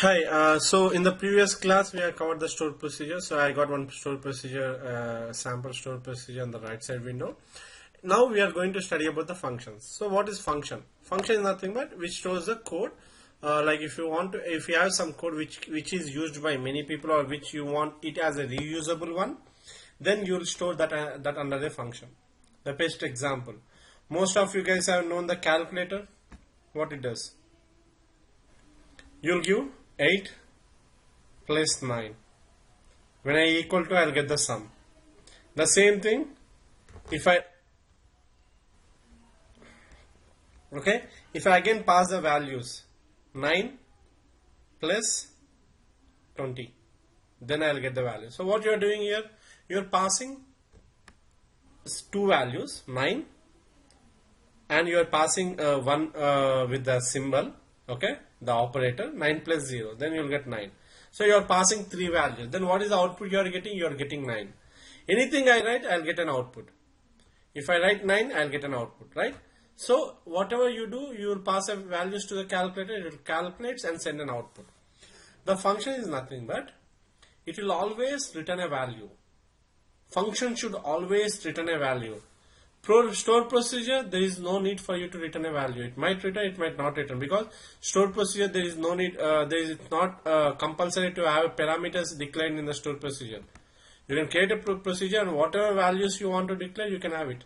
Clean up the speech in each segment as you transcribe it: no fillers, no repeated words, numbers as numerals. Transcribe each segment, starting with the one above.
Hi, so in the previous class we have covered the stored procedure. So I got one stored procedure, sample stored procedure on the right side window. Now we are going to study about the functions. So what is function? Function is nothing but which stores the code. Like if you have some code which is used by many people or which you want it as a reusable one, then you will store that under a function. The best example. Most of you guys have known the calculator. What it does? You'll give 8 plus 9. When I equal to, I'll get the sum. The same thing if I again pass the values 9 plus 20, then I'll get the value. So what you're doing here, you're passing two values 9 and you're passing one with the symbol, okay, the operator 9 plus 0, then you'll get 9. So you're passing three values. Then what is the output you are getting? You are getting 9. Anything I write, I'll get an output. If I write 9, I'll get an output, right? So whatever you do, you will pass the values to the calculator, it will calculate and send an output. The function is nothing but it will always return a value. Function should always return a value. Store procedure, there is no need for you to return a value. It might return, it might not return, because store procedure there is no need, there is not compulsory to have parameters declared in the store procedure. You can create a procedure and whatever values you want to declare, you can have it.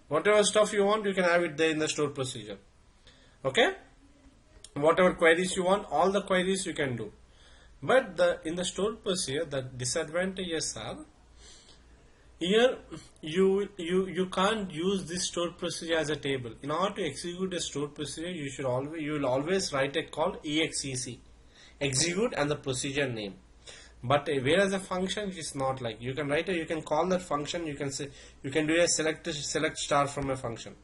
Whatever stuff you want, you can have it there in the store procedure. Okay? Whatever queries you want, all the queries you can do. But in the store procedure, the disadvantages are, here you can't use this stored procedure as a table. In order to execute a stored procedure, you will always write a call exec, execute and the procedure name. But whereas a function is not like, you can call that function, you can do a select star from a function.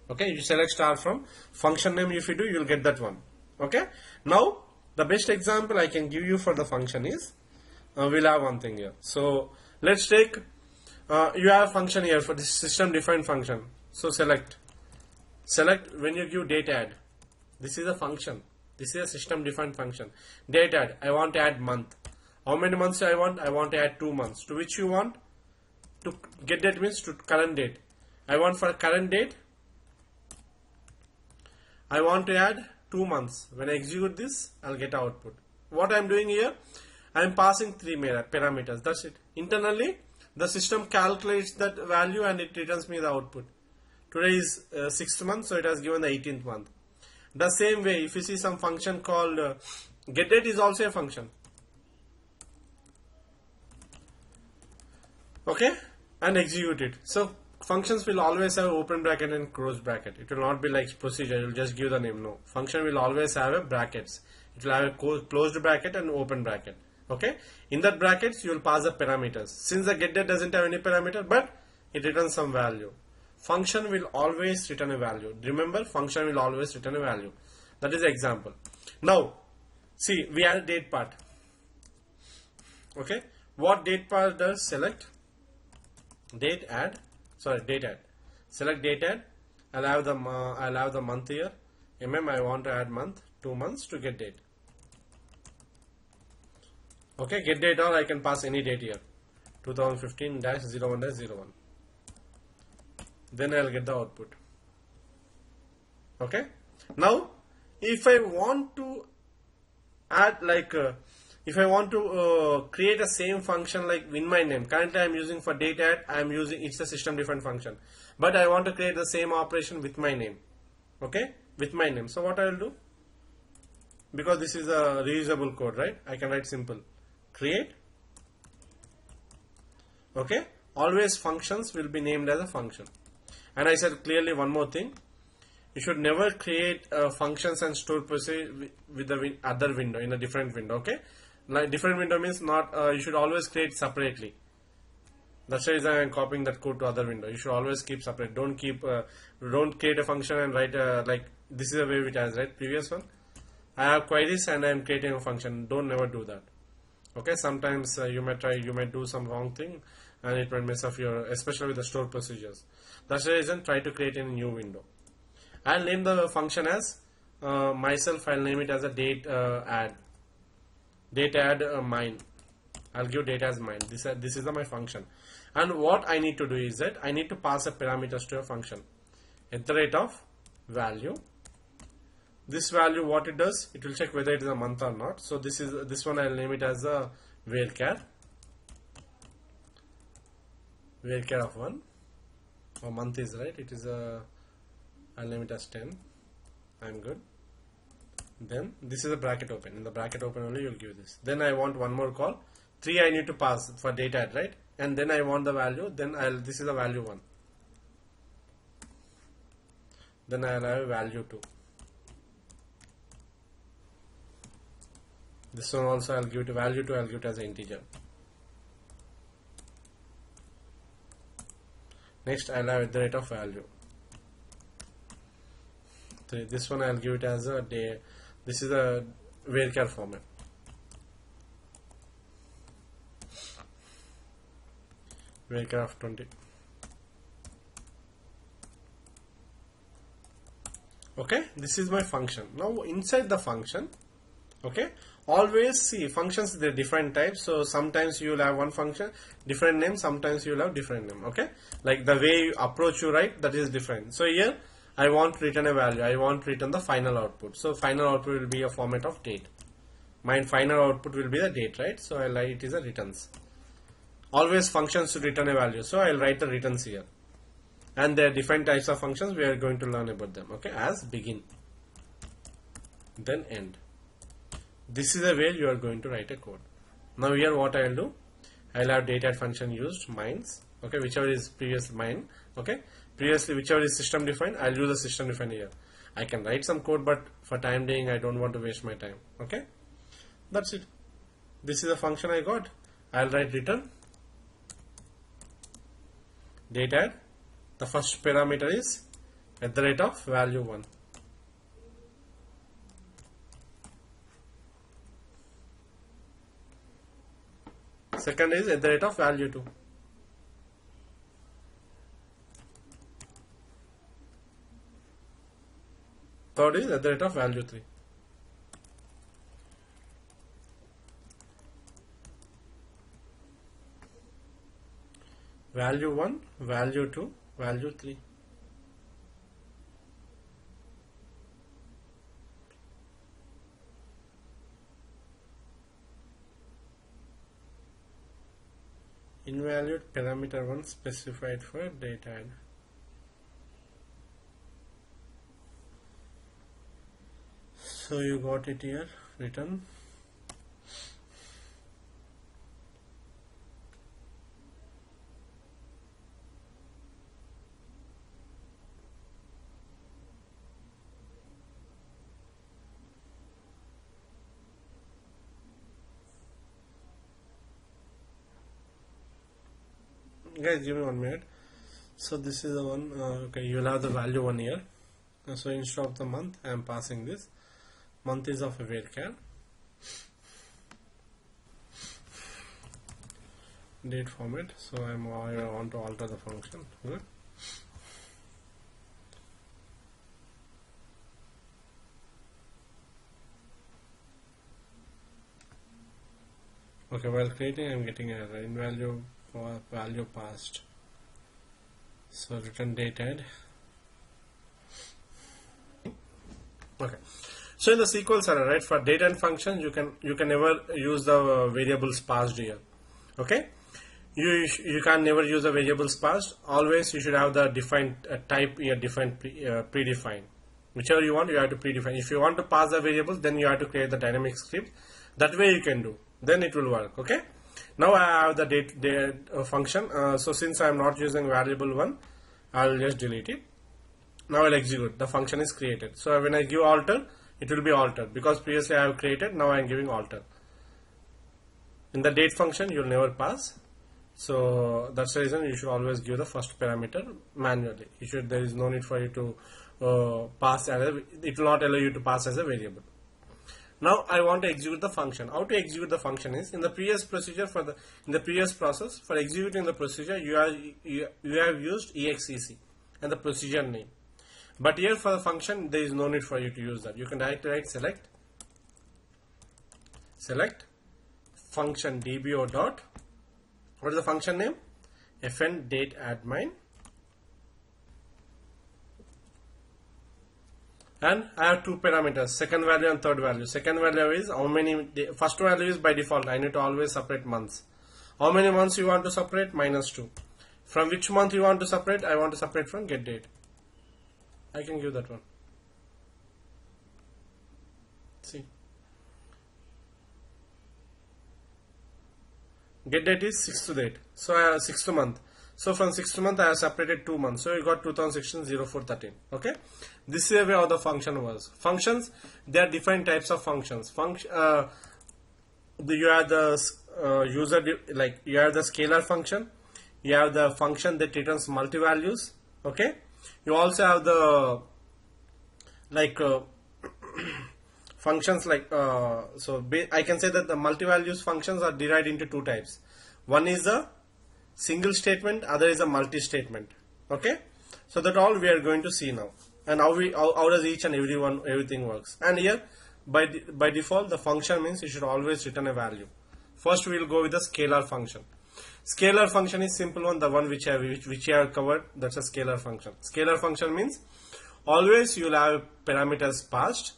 Okay, you select star from function name. If you do, you will get that one. Okay, now the best example I can give you for the function is, we'll have one thing here. So let's take, you have a function here for this system defined function. So select when you give date add. This is a function. This is a system defined function. Date add, I want to add month. How many months I want? I want to add 2 months. To which you want? To get date means to current date. I want for current date, I want to add 2 months. When I execute this, I'll get output. What I'm doing here, I'm passing 3 parameters. That's it. Internally, the system calculates that value and it returns me the output. Today is 6th month, so it has given the 18th month. The same way, if you see some function called getDate is also a function. Okay, and execute it. So functions will always have open bracket and close bracket. It will not be like procedure, you will just give the name. No, function will always have a brackets. It will have a closed bracket and open bracket. Okay, in that brackets you will pass the parameters. Since the getDate doesn't have any parameter, but it returns some value. Function will always return a value. Remember, function will always return a value. That is the example. Now see, we have a date part. Okay, what date part does? Select date add. Select date add. I'll have the month here. I want to add month, 2 months to get date. Okay, get date, or I can pass any date here, 2015-01-01. Then I'll get the output. Okay, now if I want to add if I want to create a same function like in my name, currently I am using for date add, it's a system defined function, but I want to create the same operation with my name. Okay, with my name. So what I will do, because this is a reusable code, right? I can write simple create. Okay, always functions will be named as a function. And I said clearly one more thing, you should never create functions and store procedure with the other window, in a different window. Okay, like different window means not, you should always create separately. That's the reason I am copying that code to other window. You should always keep separate. Don't create a function and write like this is the way it has, right? Previous one, I have queries and I am creating a function. Don't never do that. Okay, sometimes you might do some wrong thing and it might mess up your, especially with the store procedures. That's the reason try to create a new window. I'll name the function as myself, I'll name it as a date add. Date add mine. I'll give data as mine. This is my function. And what I need to do is that I need to pass a parameters to a function. At the rate of value. This value, what it does, it will check whether it is a month or not. So this one I'll name it as a varchar. Varchar of 1. Or month is right. It is a, I'll name it as 10. I'm good. Then this is a bracket open. In the bracket open only you'll give this. Then I want one more call. 3 I need to pass for data add, right? And then I want the value. Then this is a value 1. Then I'll have a value 2. This one also I'll give it a value 2. I'll give it as an integer. Next I'll have at the rate of value. This one I'll give it as a day. This is a varchar format. Varchar of 20. Okay, this is my function. Now inside the function, okay, always see functions, they're different types. So sometimes you will have one function different name, sometimes you will have different name. Okay, like the way you approach you write, that is different. So here I want to return a value. I want to return the final output. So final output will be a format of date. My final output will be the date, right? So I'll write it is a returns. Always functions should return a value. So I'll write the returns here. And there are different types of functions. We are going to learn about them. Okay, as begin, then end. This is the way you are going to write a code. Now here what I will do, I will have data function used mines. Okay, whichever is previous mine. Okay, previously whichever is system defined, I'll use the system defined here. I can write some code, but for time being I don't want to waste my time. Okay, that's it. This is a function I got. I'll write return data add. The first parameter is at the rate of value 1. Second is at the rate of value 2. Third is at the rate of value 3. Value 1, value 2, value 3. Invalid parameter 1 specified for data add. So you got it here written. Guys, give me 1 minute. So this is the one. Okay, you will have the value 1 here. So instead of the month, I am passing this. Month is of a varchar. Date format. So I want to alter the function. Good. Okay, while creating, I am getting a in value for value passed. So return date add. Okay. So in the SQL Server, right, for data and functions, you can never use the variables passed here. Okay, you can never use the variables passed. Always you should have the defined type here, defined predefined. Whichever you want, you have to predefine. If you want to pass the variables, then you have to create the dynamic script. That way you can do. Then it will work. Okay. Now I have the date function. So since I am not using variable 1, I will just delete it. Now I'll execute. The function is created. So when I give alter, it will be altered because previously I have created. Now I am giving alter. In the date function, you will never pass. So that's the reason you should always give the first parameter manually. There is no need for you to pass as a, it will not allow you to pass as a variable. Now I want to execute the function. How to execute the function is in the previous procedure in the previous process for executing the procedure you have used exec and the procedure name. But here for the function, there is no need for you to use that. You can directly write select function dbo dot, what is the function name? fn date admin, and I have two parameters, second value and third value. Second value is how many, first value is by default, I need to always separate months. How many months you want to separate? -2. From which month you want to separate? I want to separate from get date. I can give that one. See, get date is 6th date, so I have 6th month. So from 6th month I have separated 2 months, so you got 2016 0413. Okay, this is how the function was. Functions, there are different types of functions. You have the you have the scalar function, you have the function that returns multi values. Okay, you also have the functions I can say that the multi-values functions are divided into two types. One is a single statement, other is a multi-statement. Okay, so that all we are going to see now, and how does each and everything works. And here by default the function means you should always return a value. First we will go with the scalar function. Scalar function is simple one, the one which I have covered. That's a scalar function. Scalar function means always you will have parameters passed.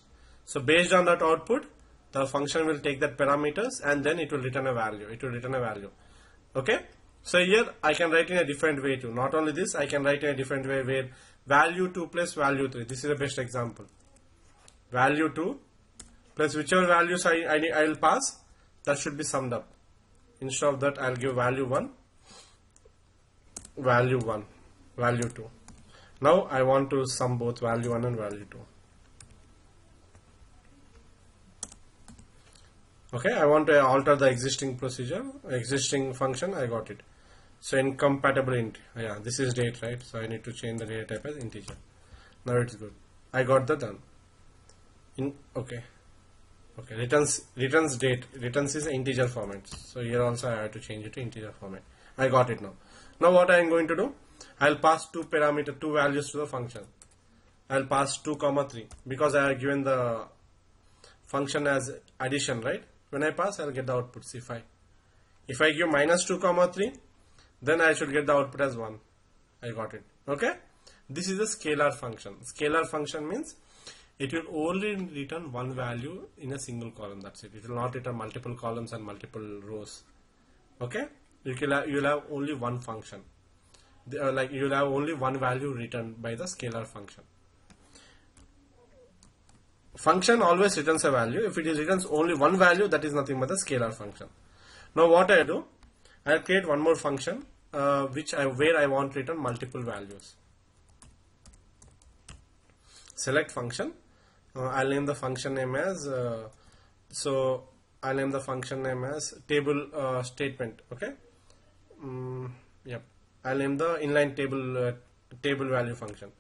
So based on that output, the function will take that parameters and then it will return a value. Okay. So here I can write in a different way too. Not only this, I can write in a different way where value 2 plus value 3. This is the best example. Value 2 plus whichever values I will pass, that should be summed up. Instead of that, I'll give value 1, value 1, value 2. Now I want to sum both value 1 and value 2. Okay, I want to alter the existing procedure, existing function. I got it. So incompatible int. Yeah, this is date, right? So I need to change the data type as integer. Now it's good. I got that done. Okay. Returns date. Returns is integer format. So here also I have to change it to integer format. I got it now. Now what I am going to do? I'll pass two values to the function. I'll pass 2, 3 because I have given the function as addition, right? When I pass, I'll get the output C5. If I give -2, 3, then I should get the output as 1. I got it. Okay. This is a scalar function. Scalar function means it will only return one value in a single column. That's it. It will not return multiple columns and multiple rows. Okay. You'll have only one function. You'll have only one value returned by the scalar function. Function always returns a value. If it returns only one value, that is nothing but the scalar function. Now what I do, I'll create one more function where I want to return multiple values. Select function. I'll name the function name as table statement. Okay. Yep. I'll name the inline table value function.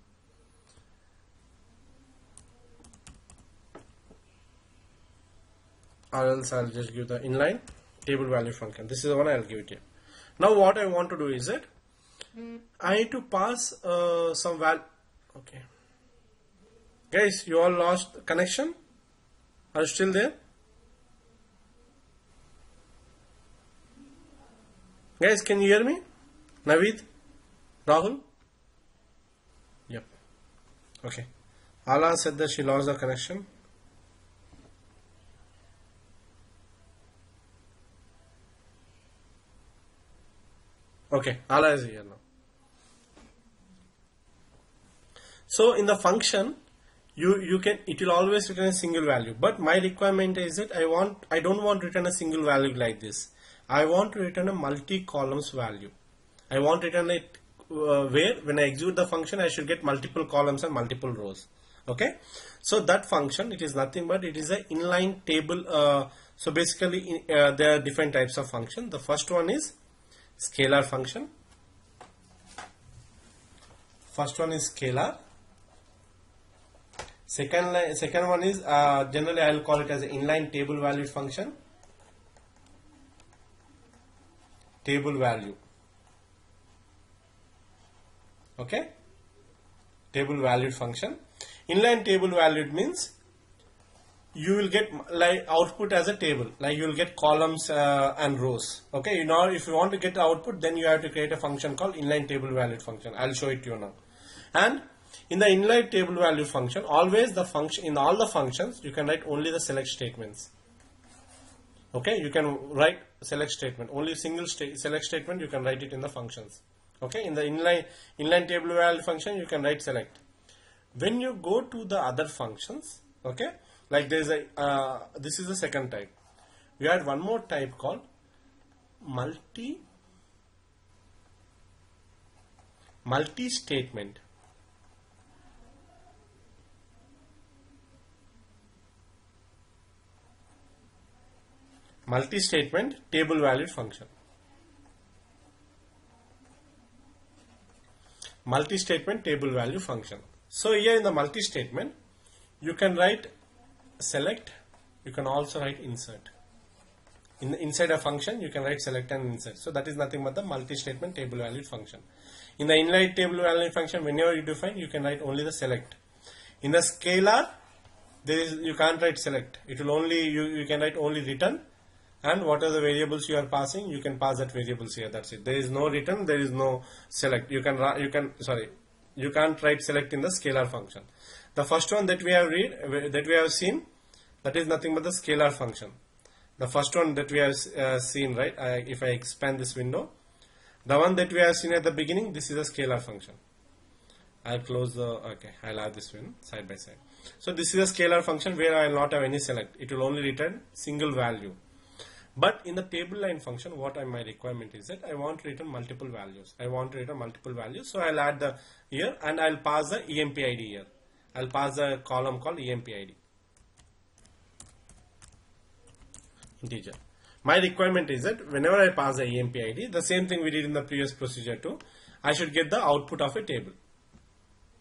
Or else I'll just give the inline table value function. This is the one I'll give it here. Now what I want to do is I need to pass some value. Okay. Guys, you all lost connection? Are you still there? Guys, can you hear me? Naveed? Rahul? Yep. Okay. Ala said that she lost the connection. Okay, Ala is here now. So in the function, it will always return a single value. But my requirement is that I don't want to return a single value like this. I want to return a multi-columns value. I want to return it where when I execute the function, I should get multiple columns and multiple rows. Okay. So that function, it is nothing but it is an inline table. So basically there are different types of function. The first one is scalar function. First one is scalar. Second one is generally I will call it as an inline table value function. Table value. Okay. table valued function. Inline table valued means you will get like output as a table, like you will get columns and rows. Okay, if you want to get the output, then you have to create a function called inline table valued function. I'll show it to you now. And in the inline table valued function, always the function, in all the functions you can write only the select statements. Okay, you can write select statement, only single select statement you can write it in the functions. Okay, in the inline table valued function you can write select. When you go to the other functions, okay, like there is a this is the second type. We had one more type called multi statement. Multi statement table valued function. Multi statement table value function. So here in the multi statement you can write select, you can also write insert. Inside a function you can write select and insert. So that is nothing but the multi statement table valued function. In the inline table valued function, whenever you define, you can write only the select. In the scalar, you can't write select. It will only you can write only return, and what are the variables you are passing, you can pass that variables here. That's it. There is no return, there is no select. You can't write select in the scalar function. The first one that we have seen, that is nothing but the scalar function. The first one that we have seen, right? If I expand this window, the one that we have seen at the beginning, this is a scalar function. I'll close the, okay, I'll have this one side by side. So this is a scalar function where I will not have any select. It will only return single value. But in the table line function, what my requirement is that I want to return multiple values. So I'll add the here and I'll pass the EMP ID here. I'll pass a column called EMP ID. Integer. My requirement is that whenever I pass the EMP ID, the same thing we did in the previous procedure too, I should get the output of a table.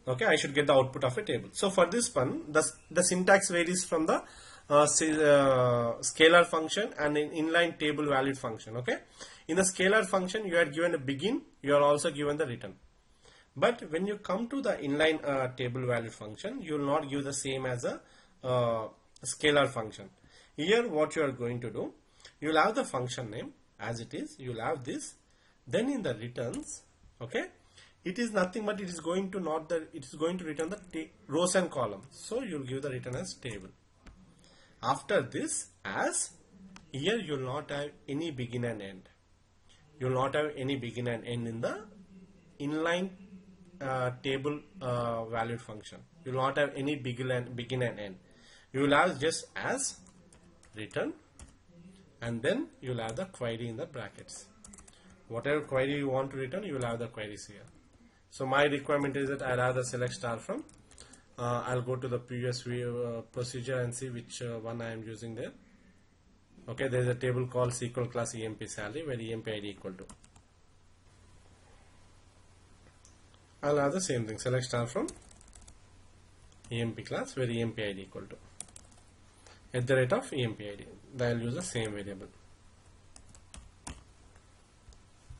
Okay, I should get the output of a table. So for this one, the syntax varies from the scalar function and in inline table valued function. Okay, in the scalar function you are given a begin, you are also given the return. But when you come to the inline table valued function, you will not give the same as a scalar function. Here what you are going to do, you will have the function name as it is, you will have this, then in the returns, okay, it is nothing but it is going to return the rows and columns. So you will give the return as table. After this, as here you will not have any begin and end. You will not have any begin and end in the inline table valued function. You will not have any begin and end. You will have just as return, and then you will have the query in the brackets. Whatever query you want to return, you will have the queries here. So my requirement is that I'll have the select star from. I'll go to the previous procedure and see which one I am using there. Okay, there is a table called SQL class EMP salary where EMP ID equal to. I'll have the same thing, select star from EMP class where EMP ID equal to. At the rate of EMP ID, I'll use the same variable.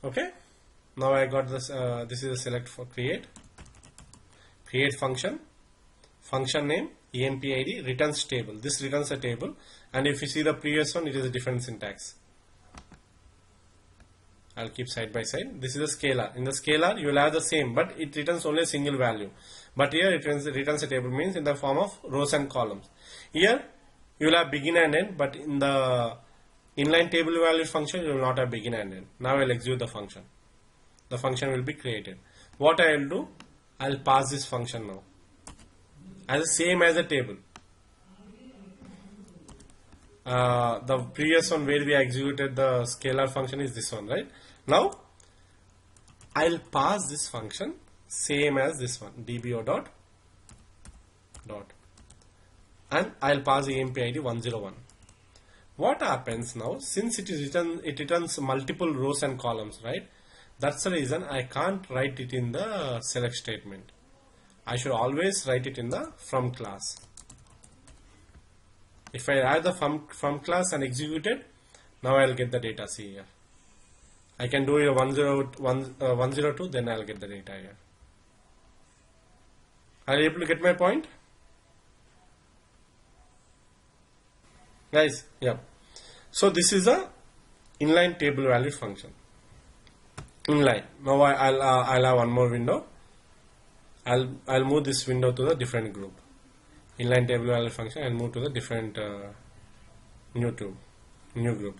Okay, now I got this. This is a select for create function. Function name EMP ID returns table. This returns a table, and if you see the previous one, it is a different syntax. I'll keep side by side. This is a scalar. In the scalar, you will have the same, but it returns only a single value. But here it returns a table, means in the form of rows and columns. Here you will have begin and end, but in the inline table value function, you will not have begin and end. Now I'll execute the function. The function will be created. What I will do, I'll pass this function now as the same as a table. The previous one where we executed the scalar function is this one, right? Now I'll pass this function same as this one, dbo dot, and I'll pass the EMP ID 101. What happens now, since it returns multiple rows and columns, right? That's the reason I can't write it in the select statement. I should always write it in the from class. If I add the from class and execute it, now I'll get the data. See here, I can do it 102, then I'll get the data here. Are you able to get my point? Guys, yeah. So this is a inline table valued function. Inline. Now I'll have one more window. I'll move this window to the different group. Inline table valued function. I'll move to the different new group.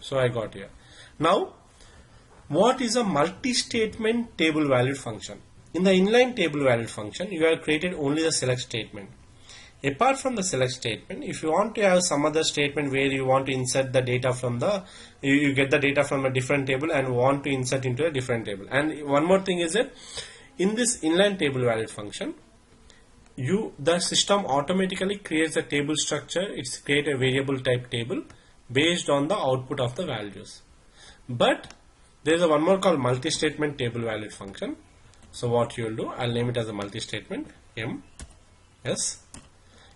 So I got here. Now, what is a multi-statement table valued function? In the inline table valued function, you have created only the select statement. Apart from the select statement, if you want to have some other statement where you want to insert the data from the, you get the data from a different table and want to insert into a different table. And one more thing is that in this inline table valued function, the system automatically creates a table structure. It's create a variable type table based on the output of the values. But there is a one more called multi-statement table valued function. So what you will do, I'll name it as a multi-statement MS.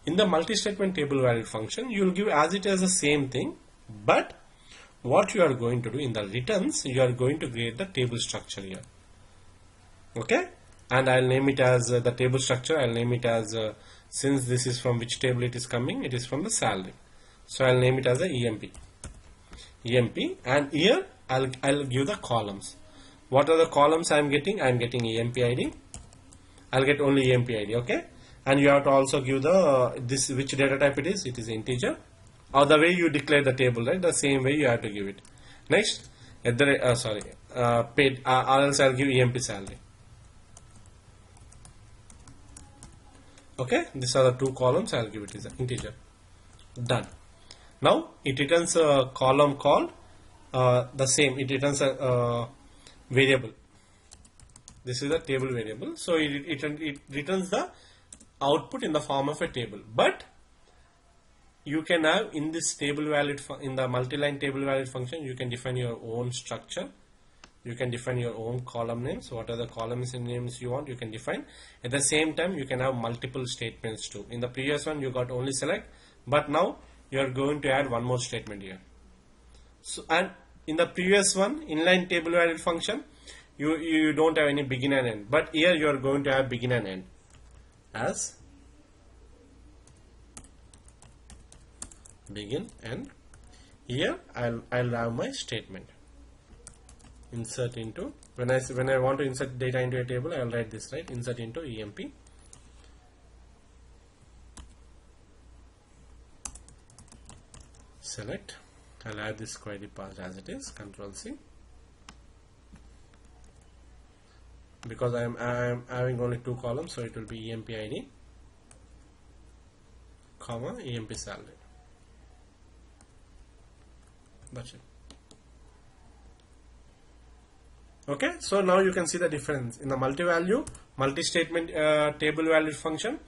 In the multi-statement table valued function, you will give as it as the same thing, but what you are going to do in the returns, you are going to create the table structure here. Okay, and I'll name it as the table structure. I'll name it as since this is from which table it is coming, it is from the salary. So I'll name it as a EMP, and here I'll give the columns. What are the columns I'm getting? I'm getting EMP ID. I'll get only EMP ID. Okay. And you have to also give the this which data type it is. It is integer, or the way you declare the table, right? The same way you have to give it. Next, at the paid, or else I'll give EMP salary. Okay, these are the two columns. I'll give it as an integer. Done. Now it returns a column called the same. It returns a variable. This is a table variable. So it returns the output in the form of a table. But you can have in this table valued in the multi-line table valued function, you can define your own structure. You can define your own column names. What are the columns and names you want, you can define. At the same time, you can have multiple statements too. In the previous one, you got only select, but now you are going to add one more statement here. So, and in the previous one, inline table valued function, you don't have any begin and end, but here you are going to have begin and end as begin, and here I'll have my statement. Insert into, when I want to insert data into a table, I'll write this, right? Insert into EMP. Select. I'll add this query path as it is. Control C. Because I am having only two columns, so it will be EMP ID, comma EMP salary. That's it. Okay, so now you can see the difference in the multi-statement table valued function.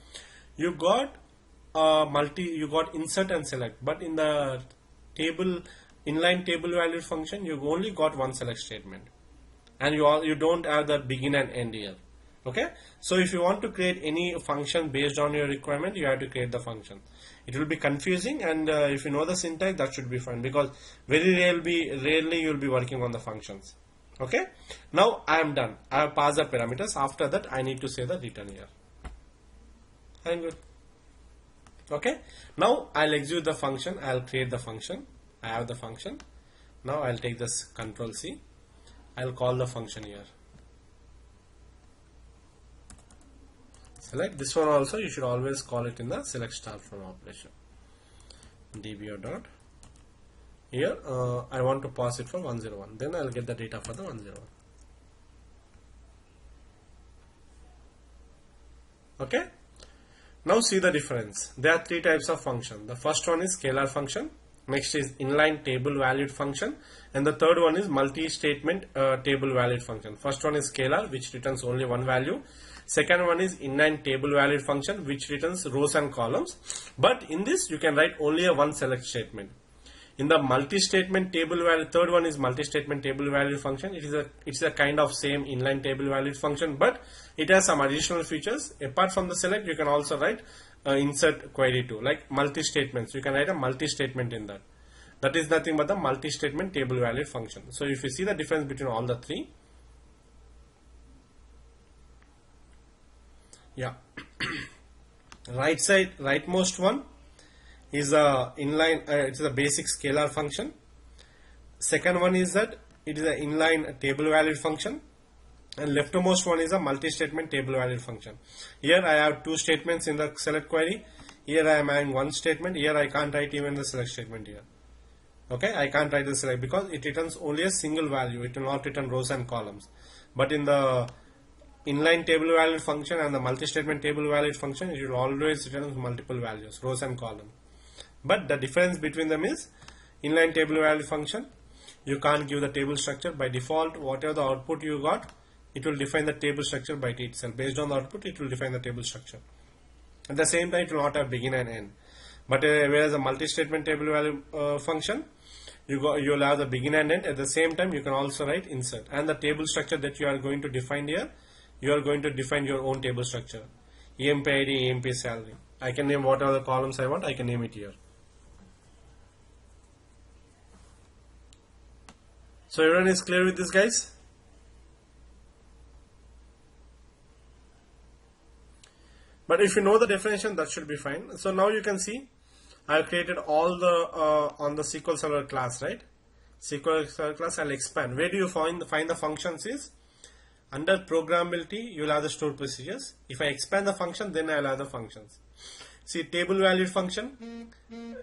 You got you got insert and select, but in the inline table valued function, you only got one select statement, and you don't have the begin and end here. Okay, so if you want to create any function based on your requirement, you have to create the function. It will be confusing, and if you know the syntax, that should be fine, because very rarely you will be working on the functions. Okay, now I am done. I have passed the parameters. After that, I need to say the return here. I'm good. Okay, now I'll execute the function. I'll create the function. I have the function. Now I'll take this Control C. I'll call the function here. Select this one also. You should always call it in the select start from operation. dbo dot. Here I want to pass it for 101. Then I'll get the data for the 101. Okay. Now see the difference. There are three types of function. The first one is scalar function. Next is inline table valued function, and the third one is multi-statement table valued function. First one is scalar, which returns only one value. Second one is inline table valued function, which returns rows and columns. But in this, you can write only a one select statement. In the multi-statement table value, third one is multi-statement table value function. It's a kind of same inline table value function, but it has some additional features. Apart from the select, you can also write insert query too, like multi-statements. You can write a multi-statement in that. That is nothing but the multi-statement table value function. So if you see the difference between all the three, yeah. Rightmost one is a inline, it is a basic scalar function. Second one is that it is an inline table valued function, and leftmost one is a multi-statement table valued function. Here I have two statements in the select query. Here I am having one statement. Here I can't write even the select statement here. Okay, I can't write the select because it returns only a single value. It will not return rows and columns. But in the inline table valued function and the multi-statement table valued function, it will always return multiple values, rows and columns. But the difference between them is inline table valued function, you can't give the table structure. By default, whatever the output you got, it will define the table structure by itself. Based on the output, it will define the table structure. At the same time, it will not have begin and end. But whereas a multi-statement table value function, you will have the begin and end. At the same time, you can also write insert. And the table structure that you are going to define here, you are going to define your own table structure. EMP ID, EMP salary. I can name whatever the columns I want, I can name it here. So everyone is clear with this, guys? But if you know the definition, that should be fine. So now you can see I have created all the on the SQL Server class, right? SQL Server class, I'll expand. Where do you find the functions is under programmability, you will have the stored procedures. If I expand the function, then I'll have the functions. See, table valued function,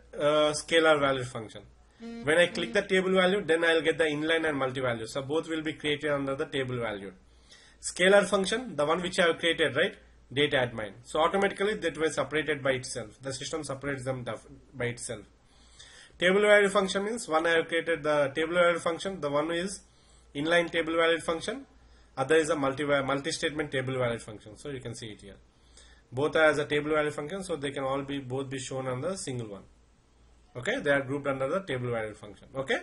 scalar valued function. When I click the table value, then I'll get the inline and multi value. So both will be created under the table value. Scalar function, the one which I have created, right? Date admin. So automatically that was separated by itself. The system separates them by itself. Table value function means one I have created the table value function. The one is inline table value function. Other is a multi-statement table value function. So you can see it here. Both are as a table value function, so they can both be shown on the single one. Okay, they are grouped under the table value function. Okay.